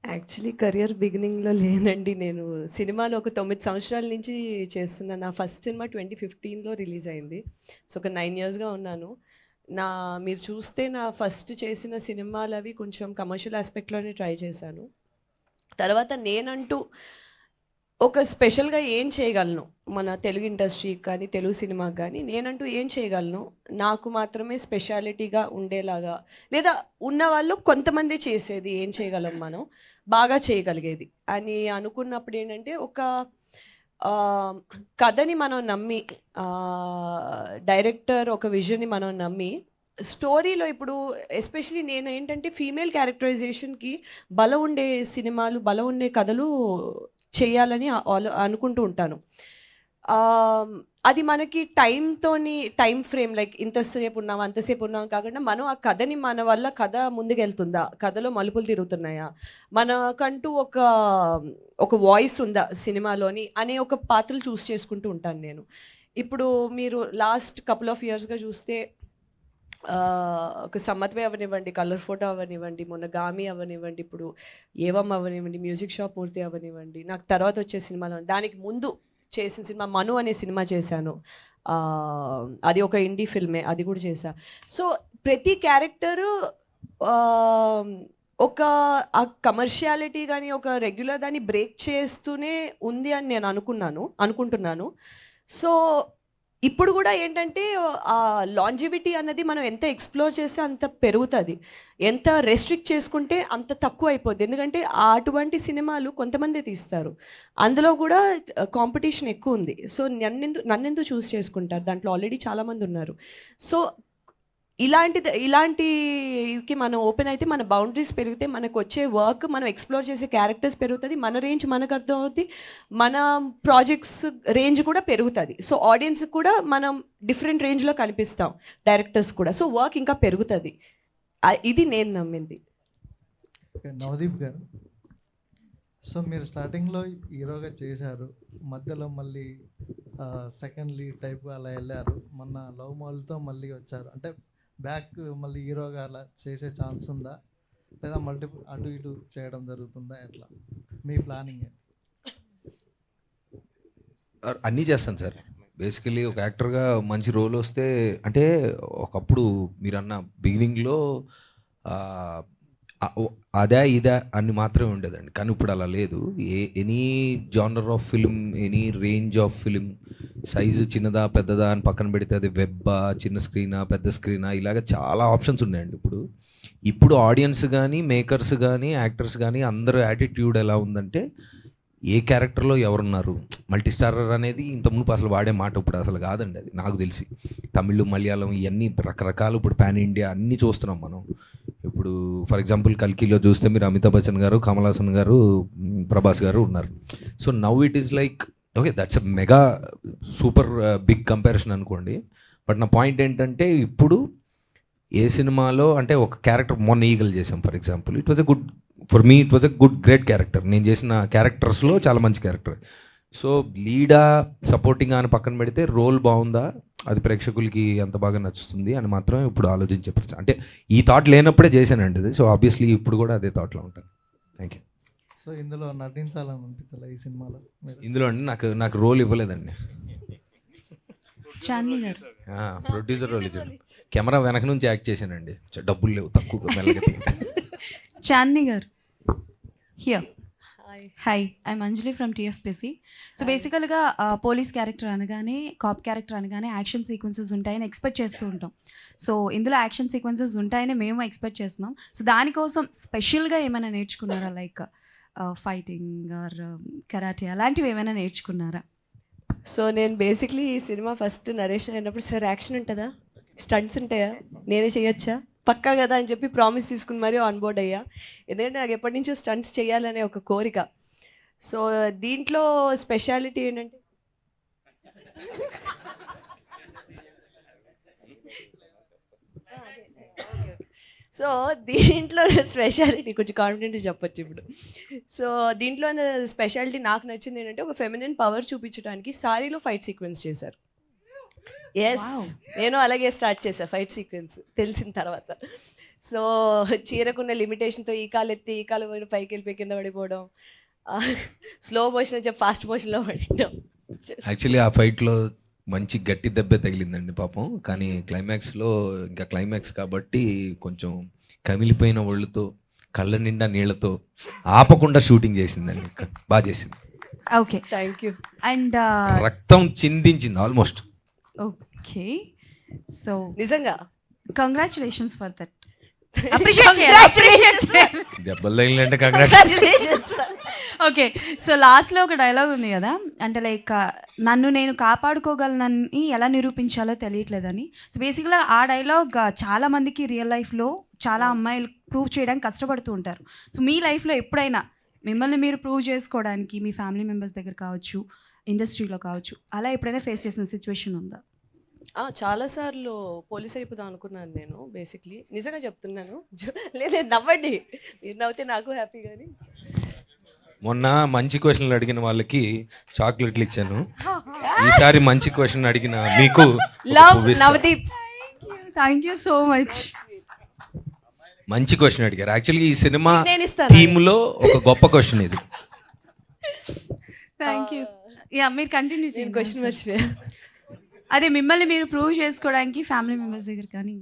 Speaker 3: యాక్చువల్లీ కెరియర్ బిగినింగ్లో లేనండి. నేను సినిమాలు ఒక 9 సంవత్సరాల నుంచి చేస్తున్నాను. నా ఫస్ట్ సినిమా 2015లో రిలీజ్ అయింది. సో ఒక 9 ఇయర్స్గా ఉన్నాను. మీరు చూస్తే నా ఫస్ట్ చేసిన సినిమాలు అవి కొంచెం కమర్షియల్ ఆస్పెక్ట్లోనే ట్రై చేశాను. తర్వాత నేనంటూ ఒక స్పెషల్గా ఏం చేయగలను మన తెలుగు ఇండస్ట్రీకి కానీ తెలుగు సినిమాకి కానీ, నేనంటూ ఏం చేయగలను, నాకు మాత్రమే స్పెషాలిటీగా ఉండేలాగా, లేదా ఉన్నవాళ్ళు కొంతమంది చేసేది ఏం చేయగలం మనం బాగా చేయగలిగేది అని అనుకున్నప్పుడు ఏంటంటే, ఒక కథని మనం నమ్మి, డైరెక్టర్ ఒక విజన్ని మనం నమ్మి, స్టోరీలో ఇప్పుడు ఎస్పెషలీ నేను ఏంటంటే ఫీమేల్ క్యారెక్టరైజేషన్కి బలం ఉండే సినిమాలు, బలం ఉండే కథలు చేయాలని అనుకుంటూ ఉంటాను. అది మనకి టైం ఫ్రేమ్ లైక్ ఇంతసేపు ఉన్నాం అంతసేపు ఉన్నాం కాకుండా, మనం ఆ కథని మన వల్ల కథ ముందుకెళ్తుందా, కథలో మలుపులు తిరుగుతున్నాయా, మనకంటూ ఒక వాయిస్ ఉందా సినిమాలోని అనే ఒక పాత్రలు చూస్ చేసుకుంటూ ఉంటాను నేను. ఇప్పుడు మీరు లాస్ట్ కపుల్ ఆఫ్ ఇయర్స్గా చూస్తే ఒక సమ్మత్వే అవనివ్వండి, కలర్ ఫోటో అవనివ్వండి, మొన్న గామి అవనివ్వండి, ఇప్పుడు ఏవం అవనివ్వండి, మ్యూజిక్ షాప్ మూర్తి అవనివ్వండి, నాకు తర్వాత వచ్చే సినిమాలో దానికి ముందు చేసిన సినిమా మను అనే సినిమా చేశాను. అది ఒక ఇండీ ఫిల్మే, అది కూడా చేశా. సో ప్రతి క్యారెక్టరు ఒక ఆ కమర్షియాలిటీ కానీ ఒక రెగ్యులర్ దాన్ని బ్రేక్ చేస్తూనే ఉంది అని నేను అనుకుంటున్నాను. సో ఇప్పుడు కూడా ఏంటంటే ఆ లాంజివిటీ అన్నది మనం ఎంత ఎక్స్ప్లోర్ చేస్తే అంత పెరుగుతుంది, ఎంత రెస్ట్రిక్ట్ చేసుకుంటే అంత తక్కువ అయిపోద్ది. ఎందుకంటే అటువంటి సినిమాలు కొంతమంది తీస్తారు, అందులో కూడా కాంపిటీషన్ ఎక్కువ ఉంది. సో నన్నెందుకు చూస్ చేసుకుంటారు, దాంట్లో ఆల్రెడీ చాలామంది ఉన్నారు. సో ఇలాంటికి మనం ఓపెన్ అయితే మన బౌండరీస్ పెరిగితే మనకు వచ్చే వర్క్, మనం ఎక్స్ప్లోర్ చేసే క్యారెక్టర్స్ పెరుగుతుంది, మన రేంజ్ మనకు అర్థం అవుతుంది, మన ప్రాజెక్ట్స్ రేంజ్ కూడా పెరుగుతుంది. సో ఆడియన్స్ కూడా మనం డిఫరెంట్ రేంజ్లో కనిపిస్తాం, డైరెక్టర్స్ కూడా. సో వర్క్ ఇంకా పెరుగుతుంది. ఇది నేను నమ్మింది.
Speaker 7: నవదీప్ గారు, సో మీరు స్టార్టింగ్లో హీరోగా చేశారు, మధ్యలో మళ్ళీ సెకండ్ లీడ్ టైప్గా అలా వెళ్ళారు, మొన్న లవ్ మాల్తో మళ్ళీ వచ్చారు. అంటే బ్యాక్ మళ్ళీ హీరోగా అలా చేసే ఛాన్స్ ఉందా, లేదా మల్టిపుల్ అటు ఇటు చేయడం జరుగుతుందా, ఎట్లా మీ ప్లానింగ్?
Speaker 2: అన్నీ చేస్తాను సార్. బేసికలీ ఒక యాక్టర్గా మంచి రోల్ వస్తే, అంటే ఒకప్పుడు మీరన్న బిగినింగ్లో అదే ఇదే అని మాత్రమే ఉండేదండి, కానీ ఇప్పుడు అలా లేదు. Any genre of film, any range of film, size చిన్నదా పెద్దదా అని పక్కన పెడితే అది వెబ్బా, చిన్న స్క్రీనా పెద్ద స్క్రీనా, ఇలాగ చాలా ఆప్షన్స్ ఉన్నాయండి. ఇప్పుడు ఆడియన్స్ కానీ మేకర్స్ కానీ యాక్టర్స్ కానీ అందరూ యాటిట్యూడ్ ఎలా ఉందంటే, ఏ క్యారెక్టర్లో ఎవరున్నారు, మల్టీ స్టారర్ అనేది ఇంతకుముందు అసలు వాడే మాట ఇప్పుడు అసలు కాదండి. అది నాకు తెలిసి తమిళ్, మలయాళం ఇవన్నీ రకరకాలు ఇప్పుడు పాన్ ఇండియా అన్నీ చూస్తున్నాం మనం. ఇప్పుడు ఫర్ ఎగ్జాంపుల్ కల్కిలో చూస్తే మీరు అమితాబ్ బచ్చన్ గారు, కమల్ హాసన్ గారు, ప్రభాస్ గారు ఉన్నారు. So now it is like okay, that's a mega super big comparison అనుకోండి. బట్ నా పాయింట్ ఏంటంటే, ఇప్పుడు ఏ సినిమాలో అంటే ఒక క్యారెక్టర్ మొన్న ఈగల్ చేసాం for example, it was a good for me, it was a good great character. నేను చేసిన క్యారెక్టర్స్లో చాలా మంచి క్యారెక్టర్. సో లీడా సపోర్టింగ్ అని పక్కన పెడితే రోల్ బాగుందా, అది ప్రేక్షకులకి ఎంత బాగా నచ్చుతుంది అని మాత్రం ఇప్పుడు ఆలోచించే పరిస్థితి. అంటే ఈ థాట్ లేనప్పుడే చేశానండి అది. సో ఆబ్వియస్లీ ఇప్పుడు కూడా అదే థాట్లో ఉంటాను. Thank you.
Speaker 7: సో ఇందులో నటించాలని అనిపించాలి ఈ సినిమాలో?
Speaker 2: ఇందులో అండి నాకు రోల్ ఇవ్వలేదండి.
Speaker 8: చాందిని గారు.
Speaker 2: ప్రొడ్యూసర్ రోల్ ఇచ్చాను. కెమెరా వెనక నుంచి యాక్ట్ చేశానండి. డబ్బులు లేవు, తక్కువ మెల్లగా
Speaker 8: చాందిని గారు here. Hi, I'm Anjali from TFPC. So బేసికల్గా పోలీస్ క్యారెక్టర్ అనగానే, కాప్ క్యారెక్టర్ అనగానే యాక్షన్ సీక్వెన్సెస్ ఉంటాయని ఎక్స్పెక్ట్ చేస్తూ ఉంటాం. సో ఇందులో యాక్షన్ సీక్వెన్సెస్ ఉంటాయని మేము ఎక్స్పెక్ట్ చేస్తున్నాం. సో దానికోసం స్పెషల్గా ఏమైనా నేర్చుకున్నారా, లైక్ ఫైటింగ్ ఆర్ కరాటే అలాంటివి ఏమైనా నేర్చుకున్నారా?
Speaker 3: సో నేను బేసిక్లీ ఈ సినిమా ఫస్ట్ నరేషన్ అయినప్పుడు, సార్ యాక్షన్ ఉంటుందా, స్టంట్స్ ఉంటాయా, నేనే చేయొచ్చా, పక్కా కదా అని చెప్పి ప్రామిస్ తీసుకుని మరీ ఆన్ బోర్డ్ అయ్యా. ఎందుకంటే నాకు ఎప్పటి నుంచో స్టంట్స్ చేయాలనే ఒక కోరిక. సో దీంట్లో స్పెషాలిటీ ఏంటంటే సో దీంట్లో స్పెషాలిటీ కొంచెం కాన్ఫిడెంట్గా చెప్పొచ్చు ఇప్పుడు. సో దీంట్లో స్పెషాలిటీ నాకు నచ్చింది ఏంటంటే ఒక ఫెమినిన్ పవర్ చూపించడానికి సారీలో ఫైట్ సీక్వెన్స్ చేశారు. ఎస్, నేను అలాగే స్టార్ట్ చేశాను ఫైట్ సీక్వెన్స్ తెలిసిన తర్వాత. సో చీరకున్న లిమిటేషన్తో ఈ కాలు ఎత్తి ఈ కాలు పైకి వెళ్ళిపోయి కింద పడిపోవడం, స్లో మోషన్ అని చెప్పి ఫాస్ట్ మోషన్లో పడడం.
Speaker 2: యాక్చువల్లీ ఆ ఫైట్లో మంచి గట్టి దెబ్బే తగిలిందండి పాపం. కానీ క్లైమాక్స్లో ఇంకా క్లైమాక్స్ కాబట్టి కొంచెం కమిలిపోయిన ఒళ్ళుతో కళ్ళ నిండా నీళ్లతో ఆపకుండా షూటింగ్ చేసిందండి. బాగా చేసింది.
Speaker 8: Okay,
Speaker 3: thank you.
Speaker 8: అండ్
Speaker 2: రక్తం చిందించింది ఆల్మోస్ట్.
Speaker 8: ఓకే, సో
Speaker 3: నిజంగా
Speaker 8: కంగ్రాచులేషన్స్ ఫర్ దట్. అప్రిషియేట్ చేయాలి.
Speaker 2: దెబ్బలు తగిలినంటే కంగ్రాట్స్.
Speaker 8: ఓకే, సో లాస్ట్లో ఒక డైలాగ్ ఉంది కదా, అంటే లైక్ నన్ను నేను కాపాడుకోగలనని ఎలా నిరూపించాలో తెలియట్లేదని. సో బేసిక్గా ఆ డైలాగ్ చాలా మందికి రియల్ లైఫ్లో చాలా అమ్మాయిలు ప్రూవ్ చేయడానికి కష్టపడుతూ ఉంటారు. సో మీ లైఫ్లో ఎప్పుడైనా మిమ్మల్ని మీరు ప్రూవ్ చేసుకోవడానికి మీ ఫ్యామిలీ మెంబర్స్ దగ్గర కావచ్చు, ఇండస్ట్రీలో కావచ్చు, అలా ఎప్పుడైనా ఫేస్ చేసిన సిచ్యువేషన్ ఉందా?
Speaker 3: చాలాసార్లు పోలీస్ అయిపోదాం అనుకున్నాను నేను బేసిక్లీ, నిజంగా చెప్తున్నాను. లేదు నవ్వండి, మీరు నవ్వుతే నాకు హ్యాపీ. కానీ
Speaker 2: మొన్న మంచి క్వశ్చన్లు అడిగిన వాళ్ళకి చాక్లెట్లు ఇచ్చాను. ఈసారి మంచి క్వశ్చన్ అడిగిన మీకు
Speaker 3: love Navdeep.
Speaker 8: Thank you so much.
Speaker 2: మంచి క్వశ్చన్ అడిగారు. యాక్చువల్గా ఈ సినిమా
Speaker 3: నేను ఇస్తాను.
Speaker 2: థీమ్లో ఒక గొప్ప క్వశ్చన్ ఇది.
Speaker 8: Thank you. యా, మీరు కంటిన్యూ చేయండి.
Speaker 3: క్వశ్చన్ మర్చిపోయా.
Speaker 8: అదే మిమ్మల్ని మీరు ప్రూవ్ చేసుకోవడానికి ఫ్యామిలీ మెంబర్స్ దగ్గర కానీ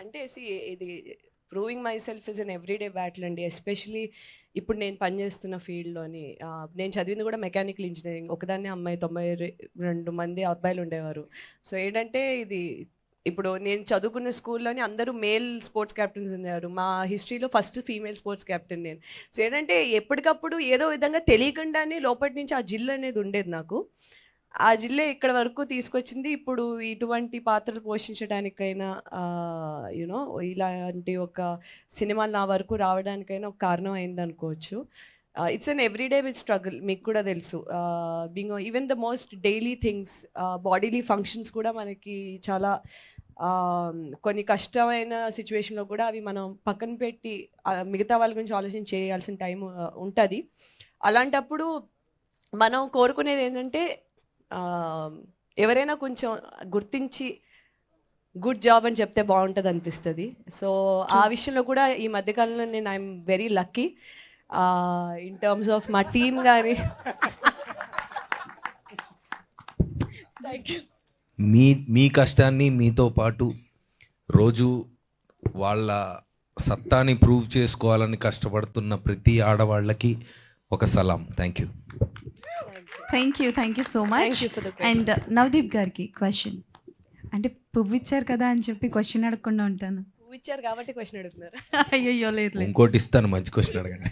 Speaker 3: అంటే ఇది proving my self is an everyday battle అండి. ఎస్పెషలీ ఇప్పుడు నేను పనిచేస్తున్న ఫీల్డ్లోని, నేను చదివింది కూడా మెకానికల్ ఇంజనీరింగ్. ఒకదాన్నే అమ్మాయి, 92 మంది అబ్బాయిలు ఉండేవారు. సో ఏంటంటే ఇది ఇప్పుడు నేను చదువుకున్న స్కూల్లోని అందరూ మేల్ స్పోర్ట్స్ క్యాప్టెన్స్ ఉండేవారు. మా హిస్టరీలో ఫస్ట్ ఫీమేల్ స్పోర్ట్స్ క్యాప్టెన్ నేను. సో ఏంటంటే ఎప్పటికప్పుడు ఏదో విధంగా తెలియకుండానే లోపటి నుంచి ఆ జిల్లు అనేది ఉండేది నాకు. ఆ జిల్లే ఇక్కడ వరకు తీసుకొచ్చింది. ఇప్పుడు ఇటువంటి పాత్రలు పోషించడానికైనా యూనో ఇలాంటి ఒక సినిమాలు నా వరకు రావడానికైనా ఒక కారణం అయింది అనుకోవచ్చు. It's an everyday with struggle. మీకు కూడా తెలుసు, being even the most daily things, bodily functions కూడా మనకి చాలా కొన్ని కష్టమైన సిచ్యువేషన్లో కూడా అవి మనం పక్కన పెట్టి మిగతా వాళ్ళ గురించి ఆలోచన చేయాల్సిన టైం ఉంటుంది. అలాంటప్పుడు మనం కోరుకునేది ఏంటంటే ఎవరైనా కొంచెం గుర్తించి గుడ్ జాబ్ అని చెప్తే బాగుంటుంది అనిపిస్తుంది. సో ఆ విషయంలో కూడా ఈ మధ్యకాలంలో నేను I'm very lucky in terms of మా టీమ్ కానీ.
Speaker 2: మీ కష్టాన్ని మీతో పాటు రోజు వాళ్ళ సత్తాని ప్రూవ్ చేసుకోవాలని కష్టపడుతున్న ప్రతి ఆడవాళ్ళకి ఒక సలాం. Thank you.
Speaker 8: Thank you so much. And Navdeep గారికి క్వశ్చన్, అంటే పువ్వు ఇచ్చారు కదా అని చెప్పి క్వశ్చన్ అడగకుండా ఉంటాను.
Speaker 3: పువ్వు ఇచ్చారు కాబట్టి క్వశ్చన్ అడుగుతున్నారు.
Speaker 8: అయ్యో లేదు.
Speaker 2: ఇంకోటి ఇస్తాను, మంచి క్వశ్చన్ అడగండి.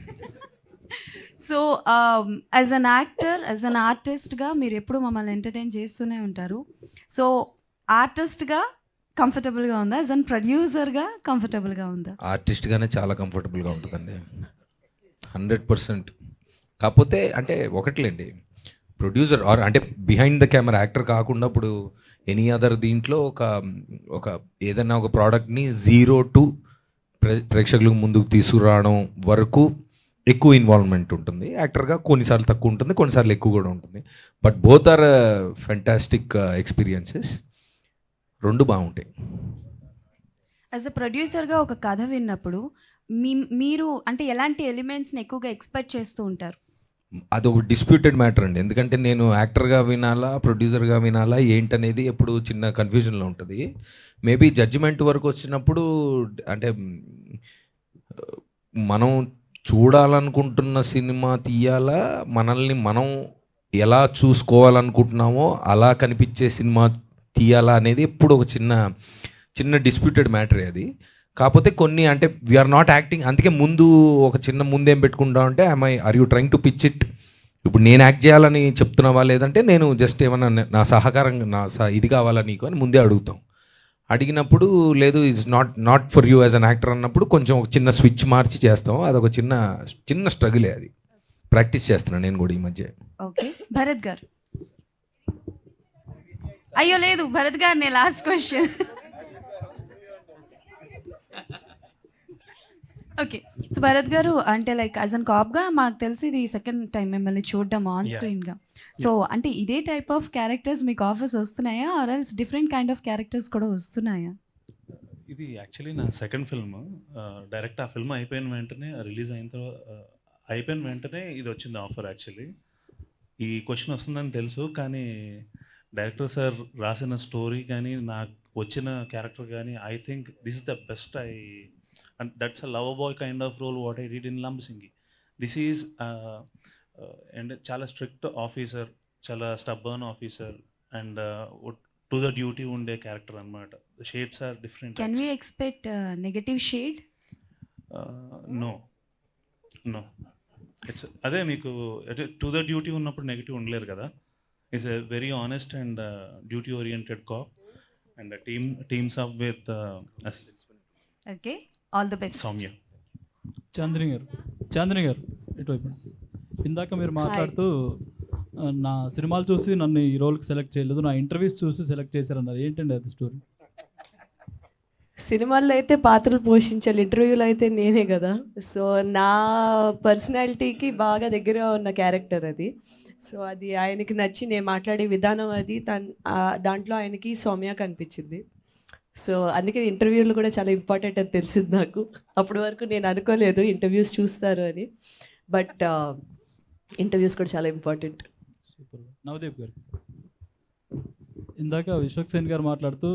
Speaker 8: So as an actor, as an ఆర్టిస్ట్గా మీరు ఎప్పుడు మమ్మల్ని ఎంటర్టైన్ చేస్తూనే ఉంటారు. సో ఆర్టిస్ట్గా కంఫర్టబుల్గా ఉందా, యాజ్ అన్ ప్రొడ్యూసర్గా కంఫర్టబుల్గా ఉందా?
Speaker 2: ఆర్టిస్ట్గానే చాలా కంఫర్టబుల్గా ఉంటుందండి, 100%. కాకపోతే అంటే ఒకట్లేండి, ప్రొడ్యూసర్ ఆర్ అంటే బిహైండ్ ద కెమెరా యాక్టర్ కాకుండా ఇప్పుడు ఎనీ అదర్ దీంట్లో ఒక ఏదైనా ఒక ప్రోడక్ట్ని 0 to ప్రేక్షకులకు ముందుకు తీసుకురావడం వరకు ఎక్కువ ఇన్వాల్వ్మెంట్ ఉంటుంది. యాక్టర్గా కొన్నిసార్లు తక్కువ ఉంటుంది, కొన్నిసార్లు ఎక్కువ కూడా ఉంటుంది. But both are fantastic experiences. రెండు బాగుంటాయి.
Speaker 8: యాజ్ అ ప్రొడ్యూసర్గా ఒక కథ విన్నప్పుడు మీరు అంటే ఎలాంటి ఎలిమెంట్స్ని ఎక్కువగా ఎక్స్పెక్ట్ చేస్తూ ఉంటారు?
Speaker 2: అదొక డిస్ప్యూటెడ్ మ్యాటర్ అండి. ఎందుకంటే నేను యాక్టర్గా వినాలా, ప్రొడ్యూసర్గా వినాలా ఏంటనేది ఎప్పుడు చిన్న కన్ఫ్యూజన్లో ఉంటుంది. మేబీ జడ్జిమెంట్ వరకు వచ్చినప్పుడు అంటే మనం చూడాలనుకుంటున్న సినిమా తీయాలా, మనల్ని మనం ఎలా చూసుకోవాలనుకుంటున్నామో అలా కనిపించే సినిమా తీయాలా అనేది ఎప్పుడు ఒక చిన్న చిన్న డిస్ప్యూటెడ్ మ్యాటరే అది. కాకపోతే కొన్ని అంటే వీఆర్ నాట్ యాక్టింగ్, అందుకే ముందు ఒక చిన్న ముందేం పెట్టుకుంటా అంటే are you trying to pitch it, ఇప్పుడు నేను యాక్ట్ చేయాలని చెప్తున్నావా లేదంటే నేను జస్ట్ ఏమన్నా నా సహకారం ఇది కావాలా నీకు అని ముందే అడుగుతాం. అడిగినప్పుడు లేదు it's not for you as an actor అన్నప్పుడు కొంచెం ఒక చిన్న స్విచ్ మార్చి చేస్తాం. అదొక చిన్న చిన్న స్ట్రగులే, అది ప్రాక్టీస్ చేస్తున్నాను నేను కూడా ఈ మధ్య.
Speaker 8: ఓకే, భరత్ గారు. అయ్యో లేదు, భరత్ గారు నేను last question. Okay, so Bharat గారు అంటే లైక్ యాజ్ అన్ కాప్గా మాకు తెలిసి ఇది సెకండ్ టైం మిమ్మల్ని చూడడం ఆన్ స్క్రీన్గా. సో అంటే ఇదే టైప్ ఆఫ్ క్యారెక్టర్స్ మీకు ఆఫర్స్ వస్తున్నాయా or else different kind of characters కూడా వస్తున్నాయా?
Speaker 9: ఇది యాక్చువల్లీ నా సెకండ్ ఫిల్మ్. డైరెక్ట్ ఆ ఫిల్మ్ అయిపోయిన వెంటనే రిలీజ్ అయిన తర్వాత అయిపోయిన వెంటనే ఇది వచ్చింది ఆఫర్. యాక్చువల్లీ ఈ క్వశ్చన్ వస్తుందని తెలుసు, కానీ డైరెక్టర్ సార్ రాసిన స్టోరీ కానీ నాకు వచ్చిన క్యారెక్టర్ కానీ I think this is the best. And that's a lover boy kind of role what I did in Lambasingi. This is and chala strict officer, chala stubborn officer, and to the duty unde character anamata. The shades are different.
Speaker 8: Can we expect negative shade?
Speaker 9: No. It's అదే మీకు to the duty ఉన్నప్పుడు negative ఉండలేరు కదా. It's a very honest and duty oriented cop and teams up with
Speaker 8: okay, all the best.
Speaker 9: Soumya.
Speaker 10: Chandini గారు ఇటువైపు. ఇందాక మీరు మాట్లాడుతూ నా సినిమాలు చూసి నన్ను ఈ రోల్కి సెలెక్ట్ చేయలేదు, నా ఇంటర్వ్యూస్ చూసి సెలెక్ట్ చేశారన్నారు. ఏంటండి అది స్టోరీ?
Speaker 3: సినిమాల్లో అయితే పాత్రలు పోషించాలి, ఇంటర్వ్యూలో అయితే నేనే కదా. సో నా పర్సనాలిటీకి బాగా దగ్గర ఉన్న క్యారెక్టర్ అది. సో అది ఆయనకి నచ్చి నేను మాట్లాడే విధానం అది దాంట్లో ఆయనకి సౌమ్య కనిపించింది. సో అందుకే ఇంటర్వ్యూలు కూడా చాలా ఇంపార్టెంట్ అని తెలిసింది నాకు. అప్పటి వరకు నేను అనుకోలేదు ఇంటర్వ్యూస్ చూస్తారు అని, బట్ ఇంటర్వ్యూస్ కూడా చాలా ఇంపార్టెంట్.
Speaker 10: సూపర్. నవదీప్ గారు, ఇందాక విశ్వక్సేన్ గారు మాట్లాడుతూ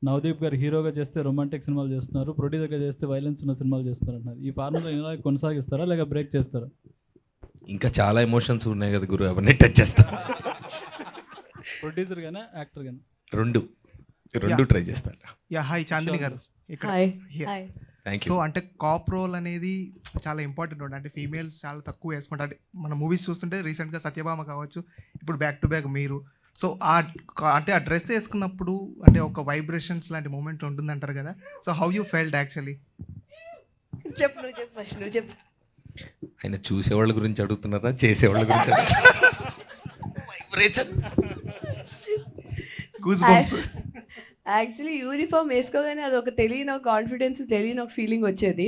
Speaker 10: నవదీప్ గారు హీరోగా చేస్తే రొమాంటిక్ సినిమాలు చేస్తున్నారు, ప్రొడ్యూసర్గా చేస్తే వైలెన్స్ ఉన్న సినిమాలు చేస్తున్నారు అంటున్నారు. ఈ ఫార్ములా ఇలా కొనసాగిస్తారా లేక బ్రేక్ చేస్తారా?
Speaker 2: ఇంకా చాలా ఎమోషన్స్ ఉన్నాయి కదా గురు, అవన్నీ టచ్ చేస్తా.
Speaker 10: ప్రొడ్యూసర్ గానా యాక్టర్ గానా?
Speaker 2: రెండు ట్రై చేస్తాను.
Speaker 11: హాయ్ చాందిని గారు.
Speaker 2: Thank you.
Speaker 11: సో అంటే కాప్ రోల్ అనేది చాలా ఇంపార్టెంట్ ఉంటుంది. అంటే ఫీమేల్స్ చాలా తక్కువ వేసుకుంటారు. అంటే మన మూవీస్ చూస్తుంటే రీసెంట్గా సత్యభామ కావచ్చు, ఇప్పుడు బ్యాక్ టు బ్యాక్ మీరు. సో అంటే ఆ డ్రెస్ వేసుకున్నప్పుడు అంటే ఒక వైబ్రేషన్స్ లాంటి మూమెంట్ ఉంటుంది అంటారు కదా. So how you felt actually?
Speaker 3: చెప్పు.
Speaker 2: ఆయన చూసేవాళ్ళ గురించి అడుగుతున్నారా చేసేవాళ్ళ గురించి
Speaker 3: యాక్చువల్లీ యూనిఫామ్ వేసుకోగానే అది ఒక తెలియని ఒక కాన్ఫిడెన్స్, తెలియని ఒక ఫీలింగ్ వచ్చేది.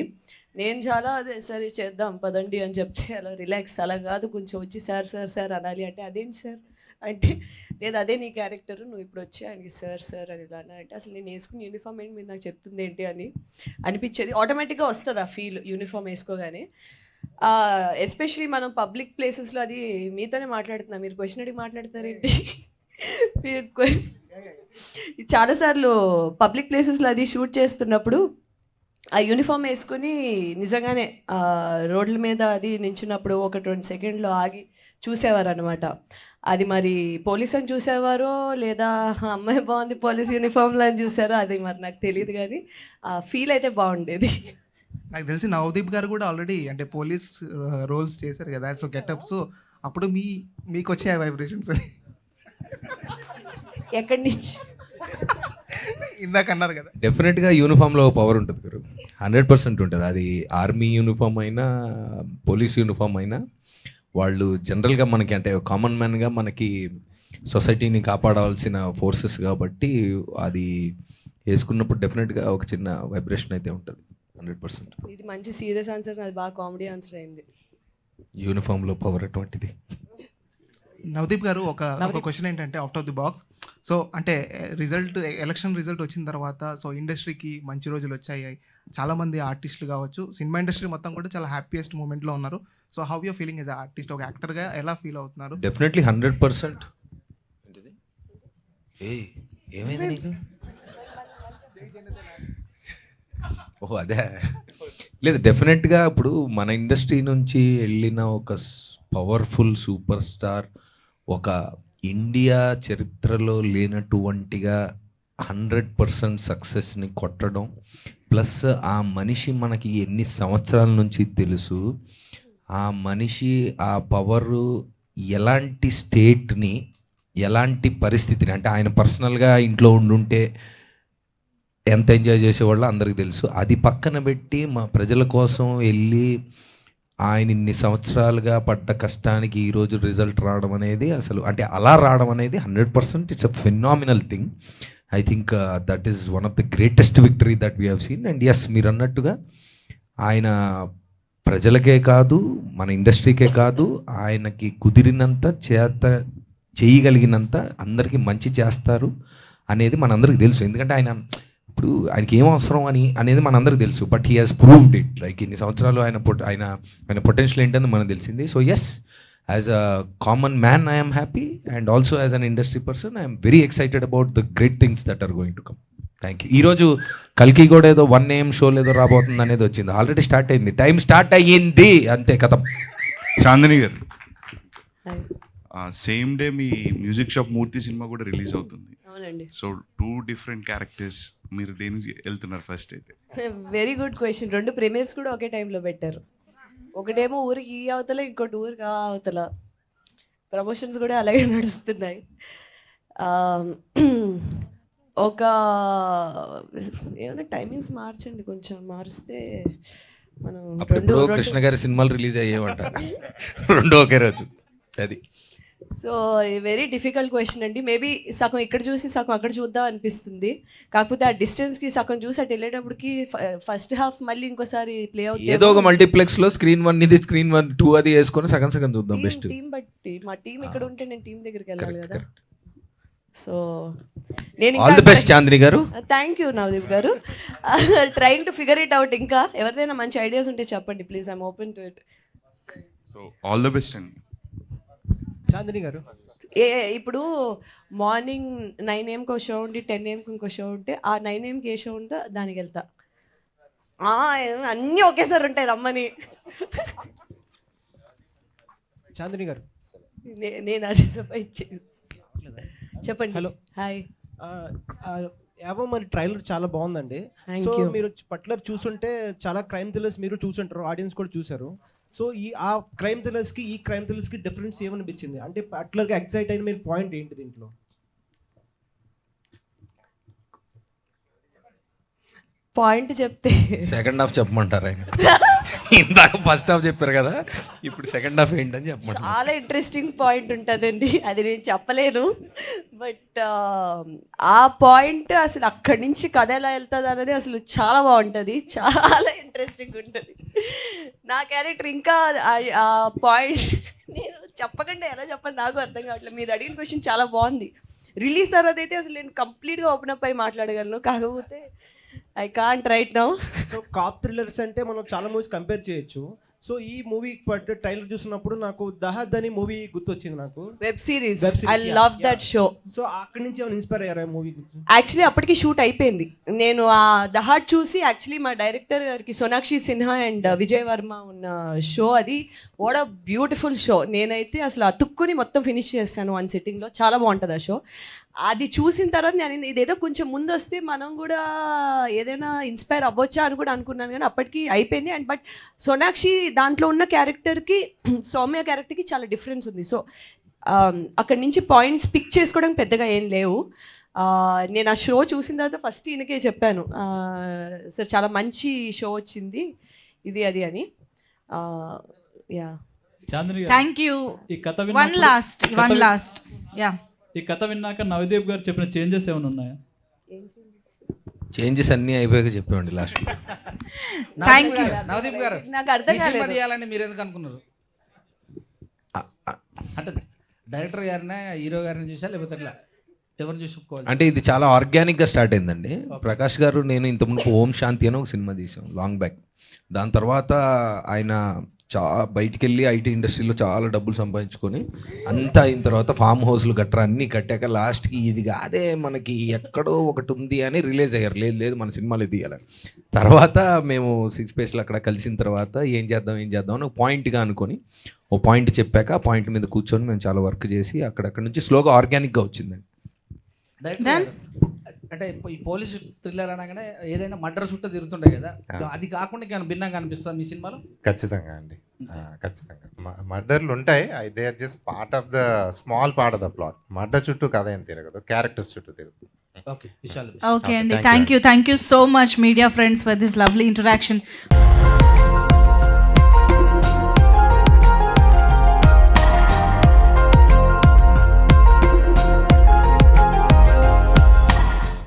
Speaker 3: నేను చాలా అదే సరే చేద్దాం పదండి అని చెప్తే అలా రిలాక్స్, అలా కాదు కొంచెం వచ్చి సార్ అనాలి అంటే అదేంటి సార్ అంటే లేదు అదే నీ క్యారెక్టర్, నువ్వు ఇప్పుడు వచ్చి ఆయనకి సార్ అని ఇలా అంటే అసలు నేను వేసుకుని యూనిఫామ్ ఏంటి మీరు నాకు చెప్తుంది ఏంటి అని అనిపించేది. ఆటోమేటిక్గా వస్తుంది ఆ ఫీల్ యూనిఫామ్ వేసుకోగానే. ఎస్పెషలీ మనం పబ్లిక్ ప్లేసెస్లో, అది మీతోనే మాట్లాడుతున్నా, మీరు క్వశ్చన్ అడిగి మాట్లాడతారేంటి? మీరు చాలాసార్లు పబ్లిక్ ప్లేసెస్లో అది షూట్ చేస్తున్నప్పుడు ఆ యూనిఫామ్ వేసుకుని నిజంగానే రోడ్ల మీద అది నించున్నప్పుడు ఒక 20 సెకండ్లు ఆగి చూసేవారు అనమాట. అది మరి పోలీస్ అని చూసేవారో లేదా అమ్మాయి బాగుంది పోలీస్ యూనిఫామ్లో అని చూసారో అది మరి నాకు తెలియదు, కానీ ఆ ఫీల్ అయితే బాగుండేది.
Speaker 11: నాకు తెలిసి నవదీప్ గారు కూడా ఆల్రెడీ అంటే పోలీస్ రోల్స్ చేశారు కదా. సో గెటప్, సో అప్పుడు మీకు వచ్చే వైబ్రేషన్స్
Speaker 3: ఎక్కడి నుంచి
Speaker 11: ఇందాక అన్నారు కదా.
Speaker 2: డెఫినెట్గా యూనిఫామ్లో పవర్ ఉంటుంది గురు, 100% ఉంటుంది. అది ఆర్మీ యూనిఫామ్ అయినా పోలీస్ యూనిఫామ్ అయినా వాళ్ళు జనరల్గా మనకి అంటే కామన్ మ్యాన్గా మనకి సొసైటీని కాపాడాల్సిన ఫోర్సెస్ కాబట్టి అది వేసుకున్నప్పుడు డెఫినెట్గా ఒక చిన్న వైబ్రేషన్ అయితే ఉంటుంది 100%.
Speaker 3: ఇది మంచి సీరియస్ ఆన్సర్, అది బాగా కామెడీ ఆన్సర్ అయింది.
Speaker 2: యూనిఫామ్లో పవర్ అటువంటిది.
Speaker 11: నవదీప్ గారు ఒక క్వశ్చన్ ఏంటంటే out of the box, so అంటే ఎలక్షన్ రిజల్ట్ వచ్చిన తర్వాత సో ఇండస్ట్రీకి మంచి రోజులు వచ్చాయి, చాలామంది ఆర్టిస్టులు కావచ్చు, సినిమా ఇండస్ట్రీ మొత్తం కూడా చాలా హ్యాపీయెస్ట్ మూమెంట్లో ఉన్నారు. So how you feeling as artist, ఒక యాక్టర్గా ఎలా ఫీల్ అవుతున్నారు?
Speaker 2: డెఫినెట్లీ 100%. ఏమైంది నీకు? ఓహో అదే లేదు, డెఫినెట్గా ఇప్పుడు మన ఇండస్ట్రీ నుంచి వెళ్ళిన ఒక పవర్ఫుల్ సూపర్ స్టార్ ఒక ఇండియా చరిత్రలో లేనటువంటిగా 100% సక్సెస్ని కొట్టడం, ప్లస్ ఆ మనిషి మనకి ఎన్ని సంవత్సరాల నుంచి తెలుసు, ఆ మనిషి ఆ పవరు ఎలాంటి స్టేట్ని ఎలాంటి పరిస్థితిని, అంటే ఆయన పర్సనల్గా ఇంట్లో ఉండుంటే ఎంత ఎంజాయ్ చేసేవాళ్ళో అందరికీ తెలుసు. అది పక్కన పెట్టి మా ప్రజల కోసం వెళ్ళి ఆయన ఇన్ని సంవత్సరాలుగా పడ్డ కష్టానికి ఈరోజు రిజల్ట్ రావడం అనేది అసలు, అంటే అలా రావడం అనేది 100% it's a phenomenal thing. I think that is one of the greatest victory that we have seen. And yes, మీరు అన్నట్టుగా ఆయన ప్రజలకే కాదు, మన ఇండస్ట్రీకే కాదు, ఆయనకి కుదిరినంత చేయగలిగినంత అందరికీ మంచి చేస్తారు అనేది మనందరికీ తెలుసు. ఎందుకంటే ఇప్పుడు ఆయనకి ఏం అవసరం అనేది మనందరికీ తెలుసు. But he has proved it. Like ఇన్ని సంవత్సరాలు ఆయన పొటెన్షియల్ ఏంటని మనకు తెలిసింది. So yes, as a common man I'm happy, and also as an industry person I'm very excited about the great things that are going to come. Thank you. ఈరోజు కల్కి కూడా ఏదో 1 AM షో ఏదో రాబోతుంది అనేది వచ్చింది. ఆల్రెడీ స్టార్ట్ అయింది, time start అయ్యింది, అంతే కథం.
Speaker 12: చాందిని గారు, సేమ్ డే మీ మ్యూజిక్ షాప్ మూర్తి సినిమా కూడా రిలీజ్ అవుతుంది.
Speaker 3: అవునండి.
Speaker 12: సో 2 different క్యారెక్టర్స్, మీరు దేనికి వెళ్తున్నారు ఫస్ట్ అయితే?
Speaker 3: Very good question. 2 ప్రీమియర్స్ కూడా ఒకే టైంలో పెట్టారు. ఒకటేమో ఊరికి ఈ అవతల, ఇంకోటి ఊరికి ఆ అవతల. ప్రమోషన్స్ కూడా అలాగే నడుస్తున్నాయి. ఒక ఏమైనా టైమింగ్స్ మార్చండి, కొంచెం మారిస్తే మనం
Speaker 2: అప్పుడు కృష్ణ గారి సినిమాలు రిలీజ్ అయ్యేవంట 2 ఒకే రోజు. అది
Speaker 3: సో వెరీ డిఫికల్ట్ క్వశ్చన్ అండి. మేబీ సగం ఇక్కడ చూసి సగం అక్కడ చూద్దాం అనిపిస్తుంది. కాకపోతే ఆ డిస్టెన్స్కి సగం చూసి అటు వెళ్ళేటప్పటికి ఫస్ట్ హాఫ్ మళ్ళీ ఇంకోసారి ప్లే అవుతుంది.
Speaker 2: ఏదో ఒక మల్టీప్లెక్స్లో స్క్రీన్ 1 ఇది, స్క్రీన్ 2 అది వేసుకొని సగం సగం చూద్దాం. బెస్ట్
Speaker 3: టీం బట్టి, మా టీం ఇక్కడ ఉంటే నేను టీం దగ్గరికి వెళ్ళాలి కదా. సో నేను
Speaker 2: ఆల్ ది బెస్ట్ చాందిని గారు.
Speaker 3: థ్యాంక్ యూ నవదీప్ గారు. Trying to figure it out. ఇంకా ఎవరిదైనా మంచి ఐడియాస్ ఉంటే చెప్పండి please, I'm open to it.
Speaker 12: So all the best అండి.
Speaker 13: చాందిని గారు,
Speaker 3: ఇప్పుడు మార్నింగ్ 9 AMకి ఒక షో ఉండి 10 AMకి ఇంకో షో ఉంటే ఆ 9 AMకి ఏ షో ఉందో దానికి వెళ్తా. అన్నీ ఒకేసారి ఉంటాయి రమ్మని.
Speaker 13: చాందిని గారు,
Speaker 3: నేను అది చెప్పండి.
Speaker 13: Hello,
Speaker 3: hi.
Speaker 13: ఏవో మరి ట్రైలర్ చాలా బాగుందండి. సో మీరు పర్టికులర్ చూసుంటే చాలా క్రైమ్ థ్రిల్లర్స్ మీరు చూసుంటారు, ఆడియన్స్ కూడా చూసారు. సో ఆ క్రైమ్ థ్రిల్లర్స్కి ఈ క్రైమ్ థ్రిల్లర్స్కి డిఫరెన్స్ ఏమనిపించింది? అంటే పర్టికులర్గా ఎక్సైట్ అయిన మీరు పాయింట్ ఏంటి దీంట్లో?
Speaker 3: పాయింట్ చెప్తే
Speaker 2: సెకండ్ హాఫ్ చెప్పమంటారు ఆయన. ఇందాక ఫస్ట్ హాఫ్ చెప్పారు కదా, ఇప్పుడు సెకండ్ హాఫ్ ఏంటని చెప్పమంటారు.
Speaker 3: చాలా ఇంట్రెస్టింగ్ పాయింట్ ఉంటుందండి, అది నేను చెప్పలేను. బట్ ఆ పాయింట్ అసలు అక్కడి నుంచి కథ ఎలా వెళ్తుంది అనేది అసలు చాలా బాగుంటుంది, చాలా ఇంట్రెస్టింగ్ ఉంటుంది. నా క్యారెక్టర్ ఇంకా ఆ పాయింట్ నేను చెప్పకుండా ఎలా చెప్పండి నాకు అర్థం కావట్లేదు. మీరు అడిగిన క్వశ్చన్ చాలా బాగుంది. రిలీజ్ తర్వాత అయితే అసలు నేను కంప్లీట్గా ఓపెన్ అప్ అయి మాట్లాడగలను, కాకపోతే I can't right now.
Speaker 13: So cop thrillers అంటే మనం చాలా మూవీస్ కంపేర్ చేయొచ్చు. సో ఈ మూవీ ట్రైలర్ చూసినప్పుడు నాకు దహద్ అని మూవీ గుర్తొచ్చింది. నాకు
Speaker 3: web series I love that show.
Speaker 13: So అక్కడి నుంచి ఏమైనా ఇన్స్పైర్ అయ్యారా మూవీ గురించి?
Speaker 3: యాక్చువల్లీ అప్పటికి షూట్ అయిపోయింది. నేను ఆ దహాడ్ చూసి యాక్చువల్లీ మా డైరెక్టర్ గారికి సోనాక్షి సిన్హా అండ్ విజయ్ వర్మ ఉన్న షో అది. What a beautiful show. నేనైతే అసలు అతుక్కుని మొత్తం ఫినిష్ చేస్తాను 1 సిట్టింగ్లో. చాలా బాగుంటుంది ఆ షో. అది చూసిన తర్వాత నేను ఇదేదో కొంచెం ముందు వస్తే మనం కూడా ఏదైనా ఇన్స్పైర్ అవ్వచ్చా అని కూడా అనుకున్నాను, కానీ అప్పటికి అయిపోయింది. అండ్ బట్ సోనాక్షి దాంట్లో ఉన్న క్యారెక్టర్కి సౌమ్య క్యారెక్టర్కి చాలా డిఫరెన్స్ ఉంది. సో అక్కడి నుంచి పాయింట్స్ పిక్ చేసుకోవడానికి పెద్దగా ఏం లేవు. నేను ఆ షో చూసిన తర్వాత ఫస్ట్ ఈయనకే చెప్పాను, సార్ చాలా మంచి షో వచ్చింది ఇది అది అని. యా
Speaker 10: చాందిని గారు,
Speaker 8: థ్యాంక్ యూ.
Speaker 10: ఈ కథ
Speaker 8: వన్ లాస్ట్ యా,
Speaker 10: ఈ కథ విన్నాక నవదీప్ గారు చెప్పిన చేంజెస్ ఏమైనా ఉన్నాయా?
Speaker 2: చేంజెస్ అన్నీ అయిపోయాక చెప్పేవండి last.
Speaker 8: Thank you.
Speaker 14: Navdeep garu,
Speaker 3: నాకు అర్థం కాలేదు
Speaker 14: చేయాలని మీరు ఎందుకు అనుకున్నారు? అంటే డైరెక్టర్ గారినే హీరో గారిని చూసా లేకపోతే ఎట్లా? ఎవరిని చూసి ఒప్పుకోవాలి?
Speaker 2: అంటే ఇది చాలా ఆర్గానిక్గా స్టార్ట్ అయిందండి. ప్రకాష్ గారు నేను ఇంతకుముందు ఓం శాంతి అని ఒక సినిమా తీసాం లాంగ్ బ్యాక్. దాని తర్వాత ఆయన బయటికి వెళ్ళి ఐటీ ఇండస్ట్రీలో చాలా డబ్బులు సంపాదించుకొని అంతా అయిన తర్వాత ఫామ్ హౌస్లు గట్రా అన్నీ కట్టాక లాస్ట్కి ఇది కాదే మనకి ఎక్కడో ఒకటి ఉంది అని రిలీజ్ అయ్యారు. లేదు లేదు మన సినిమాలు తీయాలని. తర్వాత మేము 6 Spaceలో అక్కడ కలిసిన తర్వాత ఏం చేద్దాం అని ఒక పాయింట్గా అనుకొని ఓ పాయింట్ చెప్పాక ఆ పాయింట్ మీద కూర్చొని మేము చాలా వర్క్ చేసి అక్కడక్కడ నుంచి స్లోగా ఆర్గానిక్గా వచ్చిందండి.
Speaker 14: డైరెక్టర్ గారు, అంటే ఈ పోలీస్ థ్రిల్లర్ అనగానే ఏదైనా మర్డర్ చుట్టూ తిరుగుతుండే కదా, అది కాకుండా ఇంకా భిన్నంగా అనిపిస్తుంది మీ సినిమాలో?
Speaker 5: ఖచ్చితంగా అండి, ఖచ్చితంగా మర్డర్లు ఉంటాయి. They are just part of the small part of the plot. Murder చుట్టూ కథ ఏం తిరగదు, క్యారెక్టర్స్ చుట్టూ తిరుగుతుంది.
Speaker 8: ఓకే అండి, thank you so much media friends for this lovely interaction.